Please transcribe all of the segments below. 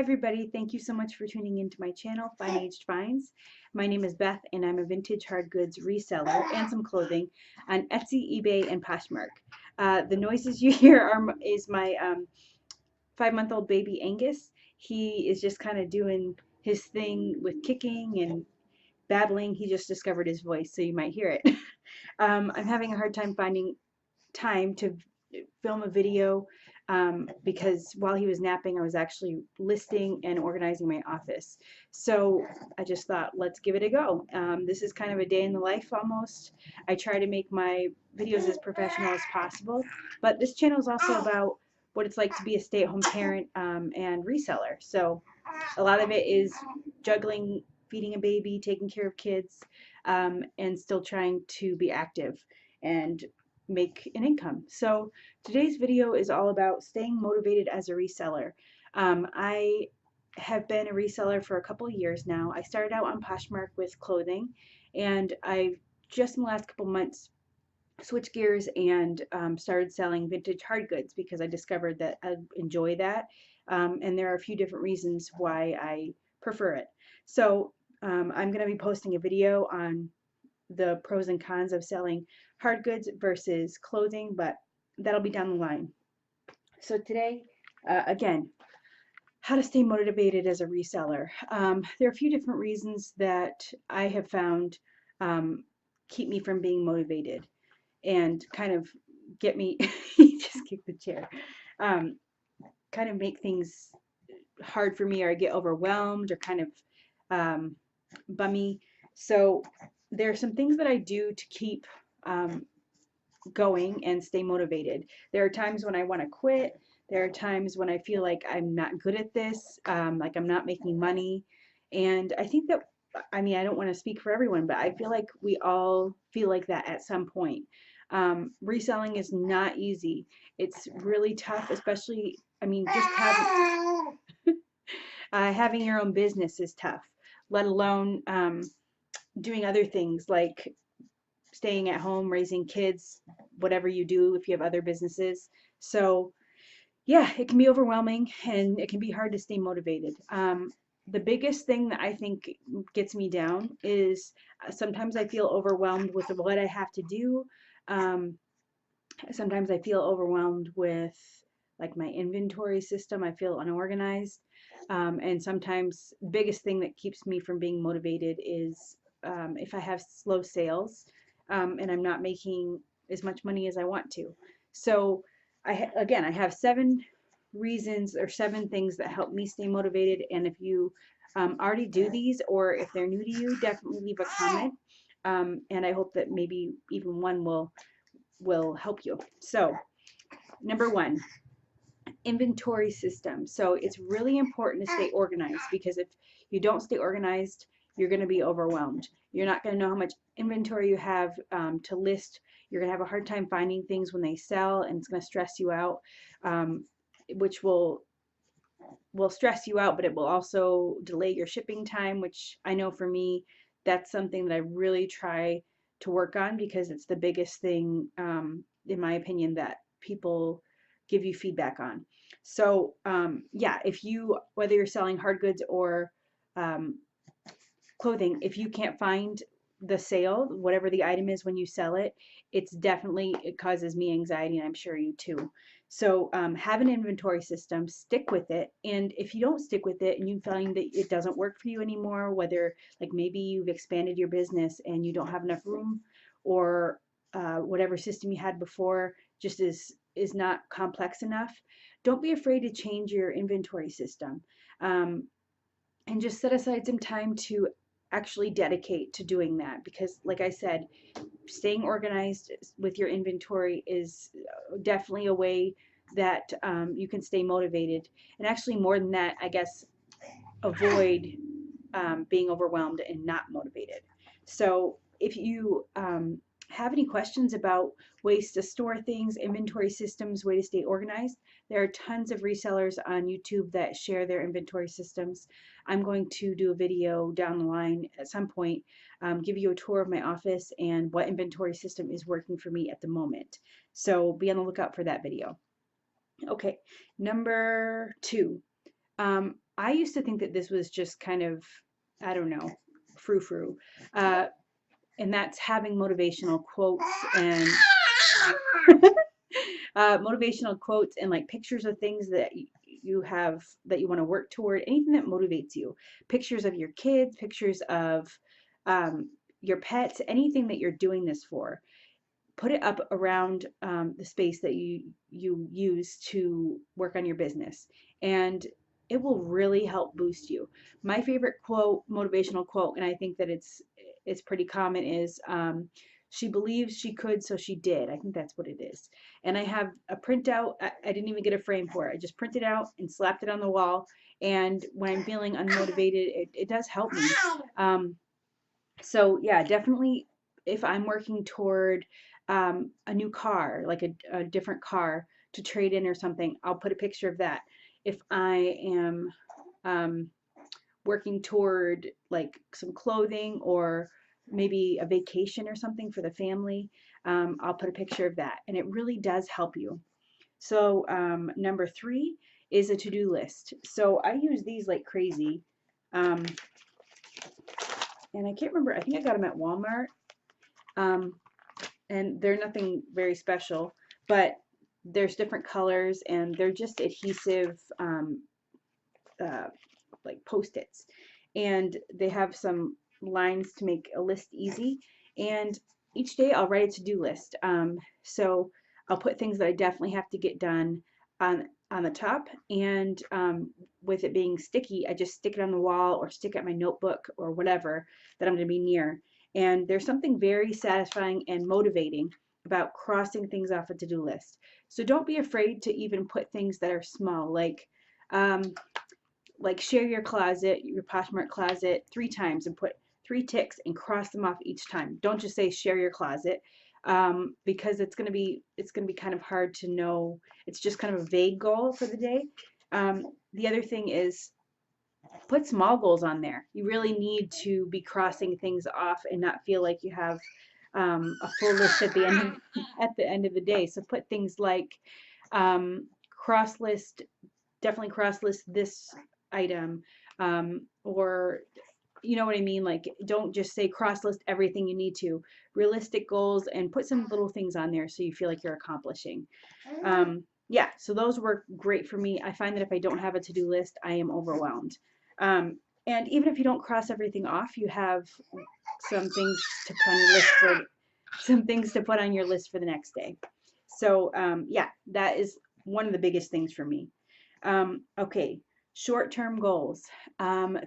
everybody, thank you so much for tuning into my channel, Fine Aged Finds. My name is Beth and I'm a vintage hard goods reseller and some clothing on Etsy, eBay, and Poshmark. The noises you hear is my 5-month-old baby Angus. He is just kind of doing his thing with kicking and babbling. He just discovered his voice, so you might hear it. I'm having a hard time finding time to film a video because while he was napping, I was actually listing and organizing my office. So I just thought, let's give it a go. This is kind of a day in the life almost. I try to make my videos as professional as possible, but this channel is also about what it's like to be a stay-at-home parent and reseller. So a lot of it is juggling, feeding a baby, taking care of kids, and still trying to be active and make an income. So today's video is all about staying motivated as a reseller. I have been a reseller for a couple of years now. I started out on Poshmark with clothing, and I've just in the last couple months switched gears and started selling vintage hard goods because I discovered that I enjoy that. And there are a few different reasons why I prefer it. So I'm going to be posting a video on the pros and cons of selling hard goods versus clothing, but that'll be down the line. So today, again, how to stay motivated as a reseller. There are a few different reasons that I have found keep me from being motivated and kind of get me, he just kicked the chair, kind of make things hard for me, or I get overwhelmed or kind of bummy. So there are some things that I do to keep going and stay motivated. There are times when I want to quit. There are times when I feel like I'm not good at this, like I'm not making money. And I think that, I mean, I don't want to speak for everyone, but I feel like we all feel like that at some point. Reselling is not easy. It's really tough, especially, I mean, just having your own business is tough, let alone doing other things like staying at home, raising kids, whatever you do if you have other businesses. So yeah, it can be overwhelming and it can be hard to stay motivated. The biggest thing that I think gets me down is sometimes I feel overwhelmed with what I have to do. Sometimes I feel overwhelmed with like my inventory system. I feel unorganized. And sometimes the biggest thing that keeps me from being motivated is if I have slow sales and I'm not making as much money as I want to. So again, I have 7 reasons or 7 things that help me stay motivated. And if you already do these, or if they're new to you, definitely leave a comment. And I hope that maybe even one will help you. So number 1, inventory system. So it's really important to stay organized, because if you don't stay organized, you're going to be overwhelmed. You're not going to know how much inventory you have to list. You're going to have a hard time finding things when they sell, and it's going to stress you out, which will stress you out, but it will also delay your shipping time, which I know for me, that's something that I really try to work on, because it's the biggest thing, in my opinion, that people give you feedback on. So yeah, whether you're selling hard goods or clothing, if you can't find the sale, whatever the item is when you sell it, it causes me anxiety, and I'm sure you too. So have an inventory system, stick with it. And if you don't stick with it and you find that it doesn't work for you anymore, whether like maybe you've expanded your business and you don't have enough room, or whatever system you had before just is not complex enough, don't be afraid to change your inventory system. And just set aside some time to actually dedicate to doing that, because like I said, staying organized with your inventory is definitely a way that you can stay motivated, and actually more than that, I guess, avoid being overwhelmed and not motivated. So if you have any questions about ways to store things, inventory systems, way to stay organized, there are tons of resellers on YouTube that share their inventory systems. I'm going to do a video down the line at some point, give you a tour of my office and what inventory system is working for me at the moment. So be on the lookout for that video. Okay, number 2, I used to think that this was just kind of, I don't know, frou-frou. Uh, and that's having motivational quotes and motivational quotes and like pictures of things that you have that you want to work toward, anything that motivates you. Pictures of your kids, pictures of um, your pets, anything that you're doing this for. Put it up around the space that you use to work on your business, and it will really help boost you. My favorite quote, motivational quote, and I think that it's pretty common, is she believes she could, so she did. I think that's what it is. And I have a printout. I didn't even get a frame for it. I just printed out and slapped it on the wall. And when I'm feeling unmotivated, it does help me. So yeah, definitely if I'm working toward a new car, like a different car to trade in or something, I'll put a picture of that. If I am um, working toward like some clothing or maybe a vacation or something for the family, I'll put a picture of that. And it really does help you. So number 3 is a to-do list. So I use these like crazy. Um, and I can't remember, I think I got them at Walmart. Um, and they're nothing very special, but there's different colors and they're just adhesive uh, like post-its, and they have some lines to make a list easy. And each day I'll write a to-do list. So I'll put things that I definitely have to get done on the top, and with it being sticky, I just stick it on the wall or stick it at my notebook or whatever that I'm going to be near. And there's something very satisfying and motivating about crossing things off a to-do list. So don't be afraid to even put things that are small, um, like share your closet, your Poshmark closet 3 times and put 3 ticks and cross them off each time. Don't just say share your closet, because it's gonna be kind of hard to know. It's just kind of a vague goal for the day. The other thing is put small goals on there. You really need to be crossing things off and not feel like you have a full list at the end of, at the end of the day. So put things like cross list, definitely cross list this item, or you know what I mean? Like, don't just say cross list everything you need to. Realistic goals, and put some little things on there so you feel like you're accomplishing. Yeah, so those work great for me. I find that if I don't have a to-do list, I am overwhelmed. And even if you don't cross everything off, you have some things to put on your list for some things to put on your list for the next day. So yeah, that is one of the biggest things for me. Okay, short-term goals.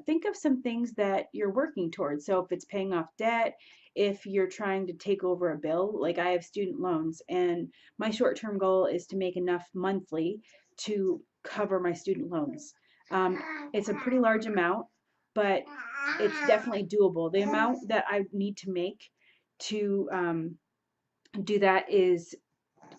Think of some things that you're working towards. So if it's paying off debt, if you're trying to take over a bill, like I have student loans, and my short-term goal is to make enough monthly to cover my student loans. It's a pretty large amount, but it's definitely doable. The amount that I need to make to do that is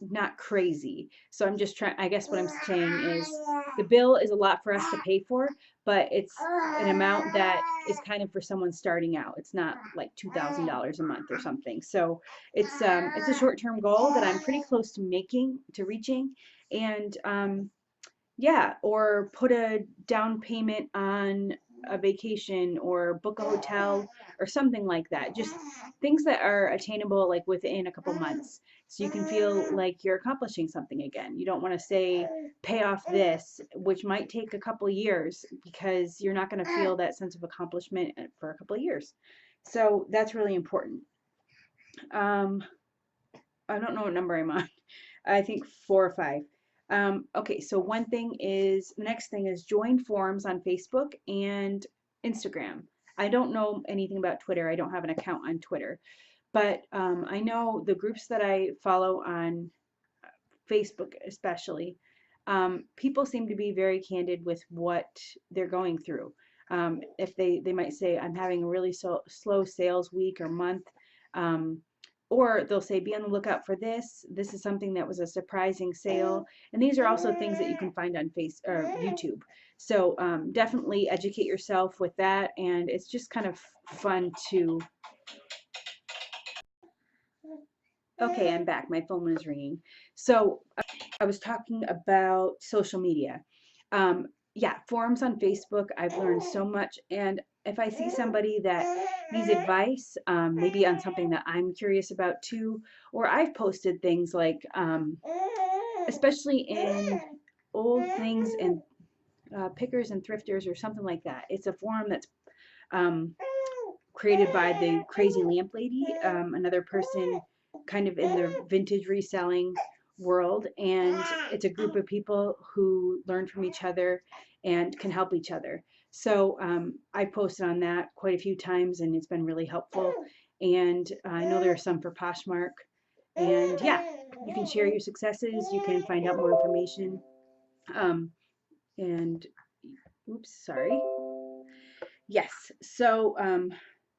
not crazy. So I'm just trying, I guess what I'm saying is the bill is a lot for us to pay for, but it's an amount that is kind of for someone starting out. It's not like $2,000 a month or something. So it's a short-term goal that I'm pretty close to reaching. And yeah, or put a down payment on a vacation or book a hotel or something like that. Just things that are attainable like within a couple months, so you can feel like you're accomplishing something again. You don't want to say pay off this, which might take a couple years, because you're not going to feel that sense of accomplishment for a couple of years. So that's really important. Um, I don't know what number I'm on. I think 4 or 5. Okay, so the next thing is join forums on Facebook and Instagram. I don't know anything about Twitter. I don't have an account on Twitter, but I know the groups that I follow on Facebook, especially, people seem to be very candid with what they're going through. If they might say, I'm having a really slow sales week or month, um, or they'll say, be on the lookout for this. This is something that was a surprising sale. And these are also things that you can find on YouTube. So definitely educate yourself with that. And it's just kind of fun to. Okay, I'm back. My phone was ringing. So I was talking about social media. Um, yeah, forums on Facebook, I've learned so much. And if I see somebody that needs advice, maybe on something that I'm curious about too, or I've posted things like, especially in old things and pickers and thrifters or something like that. It's a forum that's um, created by the Crazy Lamp Lady, another person kind of in the vintage reselling world. And it's a group of people who learn from each other and can help each other. So I posted on that quite a few times and it's been really helpful. And I know there are some for Poshmark. And yeah, you can share your successes, you can find out more information. Um, and oops, sorry. Yes. So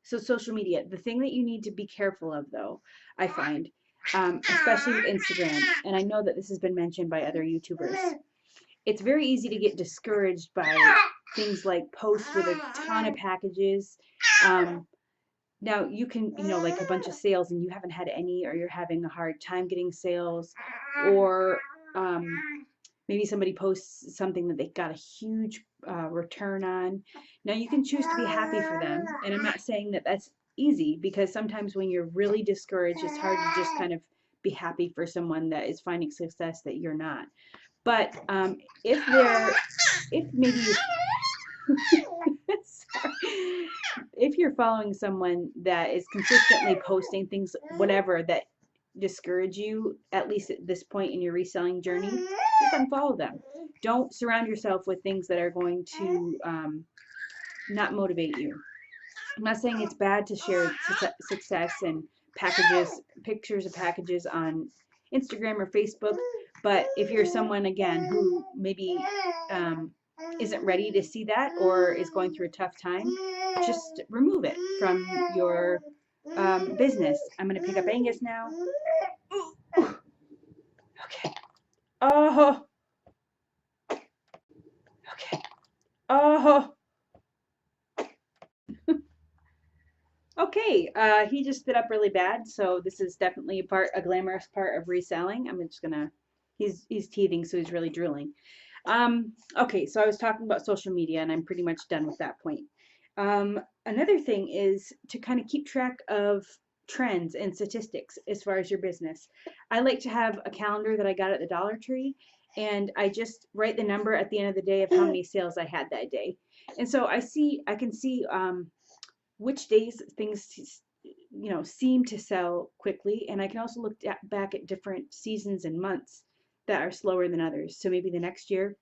social media. The thing that you need to be careful of, though, I find, especially with Instagram, and I know that this has been mentioned by other YouTubers, it's very easy to get discouraged by things like posts with a ton of packages. Um, Now you can, like a bunch of sales and you haven't had any, or you're having a hard time getting sales, or um, maybe somebody posts something that they got a huge return on. Now you can choose to be happy for them, and I'm not saying that that's easy, because sometimes when you're really discouraged, it's hard to just kind of be happy for someone that is finding success that you're not. But if they're, if maybe you, sorry, if you're following someone that is consistently posting things, whatever, that discourage you, at least at this point in your reselling journey, just unfollow them. Don't surround yourself with things that are going to not motivate you. I'm not saying it's bad to share success and packages, pictures of packages on Instagram or Facebook, but if you're someone, again, who maybe isn't ready to see that or is going through a tough time, just remove it from your business. I'm going to pick up Angus now. Okay. Oh, okay. Oh, okay. He just spit up really bad, so this is definitely a glamorous part of reselling. I'm just gonna. He's teething, so he's really drooling. Okay, so I was talking about social media, and I'm pretty much done with that point. Another thing is to kind of keep track of trends and statistics as far as your business. I like to have a calendar that I got at the Dollar Tree, and I just write the number at the end of the day of how many sales I had that day. And so I can see which days things seem to sell quickly, and I can also look back at different seasons and months that are slower than others. So maybe the next year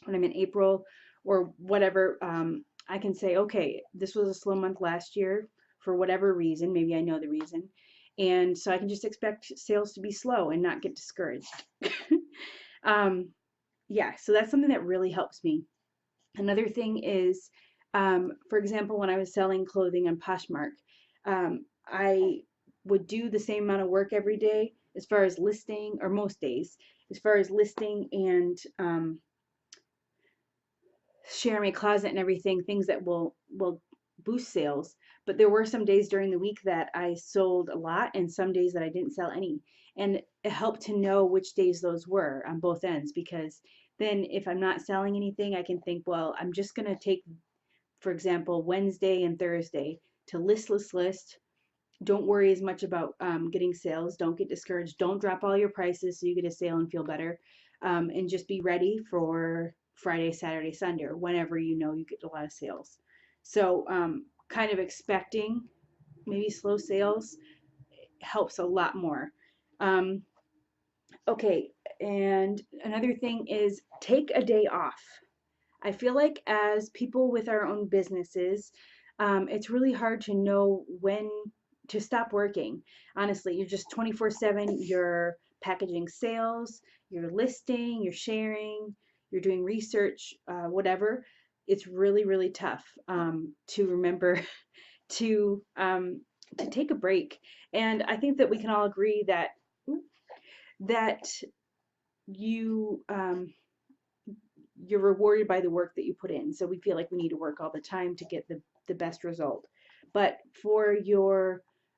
when I'm in April or whatever, I can say, okay, this was a slow month last year for whatever reason. Maybe I know the reason. And so I can just expect sales to be slow and not get discouraged. Yeah, so that's something that really helps me. Another thing is, for example, when I was selling clothing on Poshmark, I would do the same amount of work every day as far as listing, or most days, as far as listing and share my closet and everything, things that will boost sales. But there were some days during the week that I sold a lot and some days that I didn't sell any. And it helped to know which days those were on both ends, because then if I'm not selling anything, I can think, well, I'm just going to take, for example, Wednesday and Thursday to list. Don't worry as much about getting sales. Don't get discouraged. Don't drop all your prices so you get a sale and feel better. And just be ready for Friday, Saturday, Sunday, or whenever you know you get a lot of sales. So kind of expecting maybe slow sales helps a lot more. Um, okay, and another thing is take a day off. I feel like as people with our own businesses, it's really hard to know when to stop working. Honestly, you're just 24/7. You're packaging sales, you're listing, you're sharing, you're doing research, whatever. It's really, really tough to remember to take a break. And I think that we can all agree that you you're rewarded by the work that you put in. So we feel like we need to work all the time to get the best result. But for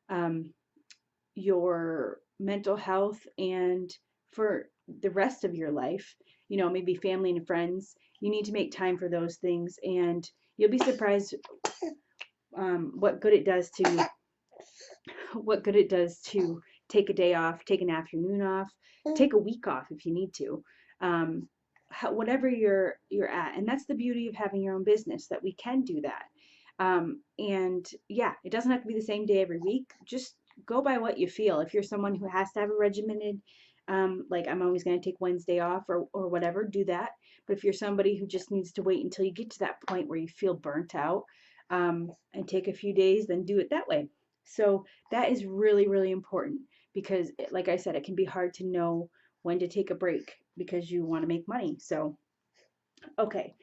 um, your mental health and for the rest of your life, maybe family and friends, you need to make time for those things, and you'll be surprised what good it does to take a day off, take an afternoon off, take a week off if you need to. Whatever you're at, and that's the beauty of having your own business, that we can do that. And yeah, it doesn't have to be the same day every week. Just go by what you feel. If you're someone who has to have a regimented, like I'm always going to take Wednesday off or whatever, do that. But if you're somebody who just needs to wait until you get to that point where you feel burnt out, and take a few days, then do it that way. So that is really, really important because, like I said, it can be hard to know when to take a break because you want to make money. So, okay.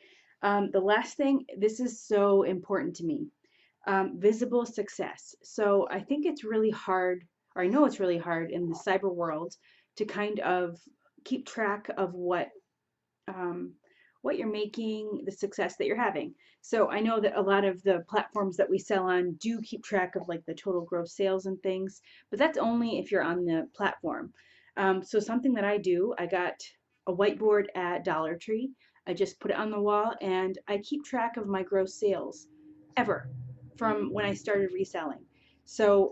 The last thing, this is so important to me, visible success. So I think it's really hard, or I know it's really hard in the cyber world to kind of keep track of um, what you're making, the success that you're having. So I know that a lot of the platforms that we sell on do keep track of like the total gross sales and things, but that's only if you're on the platform. So something that I do, I got a whiteboard at Dollar Tree. I just put it on the wall and I keep track of my gross sales ever from when I started reselling. So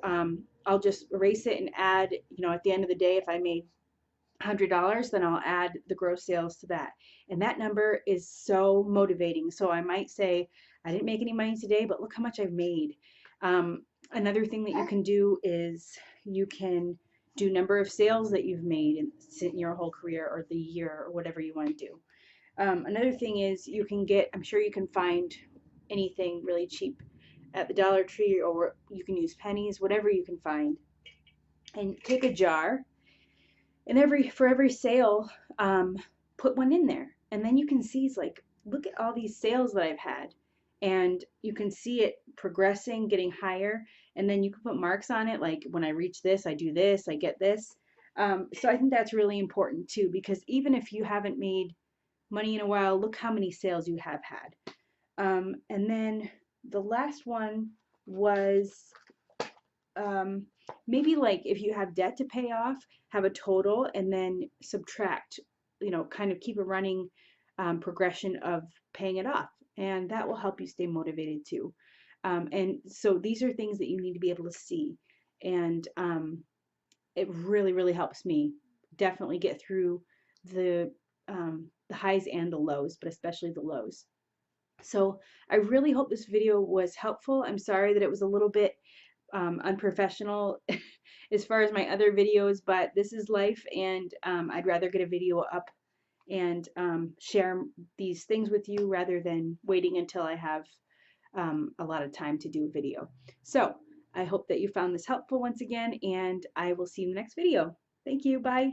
I'll just erase it and add, at the end of the day, if I made $100, then I'll add the gross sales to that. And that number is so motivating. So I might say, I didn't make any money today, but look how much I've made. Another thing that you can do is you can do number of sales that you've made in your whole career or the year or whatever you want to do. Another thing is you can I'm sure you can find anything really cheap at the Dollar Tree, or you can use pennies, whatever you can find, and take a jar, and for every sale, put one in there, and then you can see, it's like, look at all these sales that I've had, and you can see it progressing, getting higher, and then you can put marks on it, like when I reach this, I do this, I get this. So I think that's really important too, because even if you haven't made money in a while, look how many sales you have had. And then the last one was, um, maybe like if you have debt to pay off, have a total and then subtract, kind of keep a running progression of paying it off. And that will help you stay motivated too. And so these are things that you need to be able to see. And it really, really helps me definitely get through the highs and the lows, but especially the lows. So I really hope this video was helpful. I'm sorry that it was a little bit unprofessional as far as my other videos, but this is life, and I'd rather get a video up and share these things with you rather than waiting until I have a lot of time to do a video. So I hope that you found this helpful once again, and I will see you in the next video. Thank you. Bye.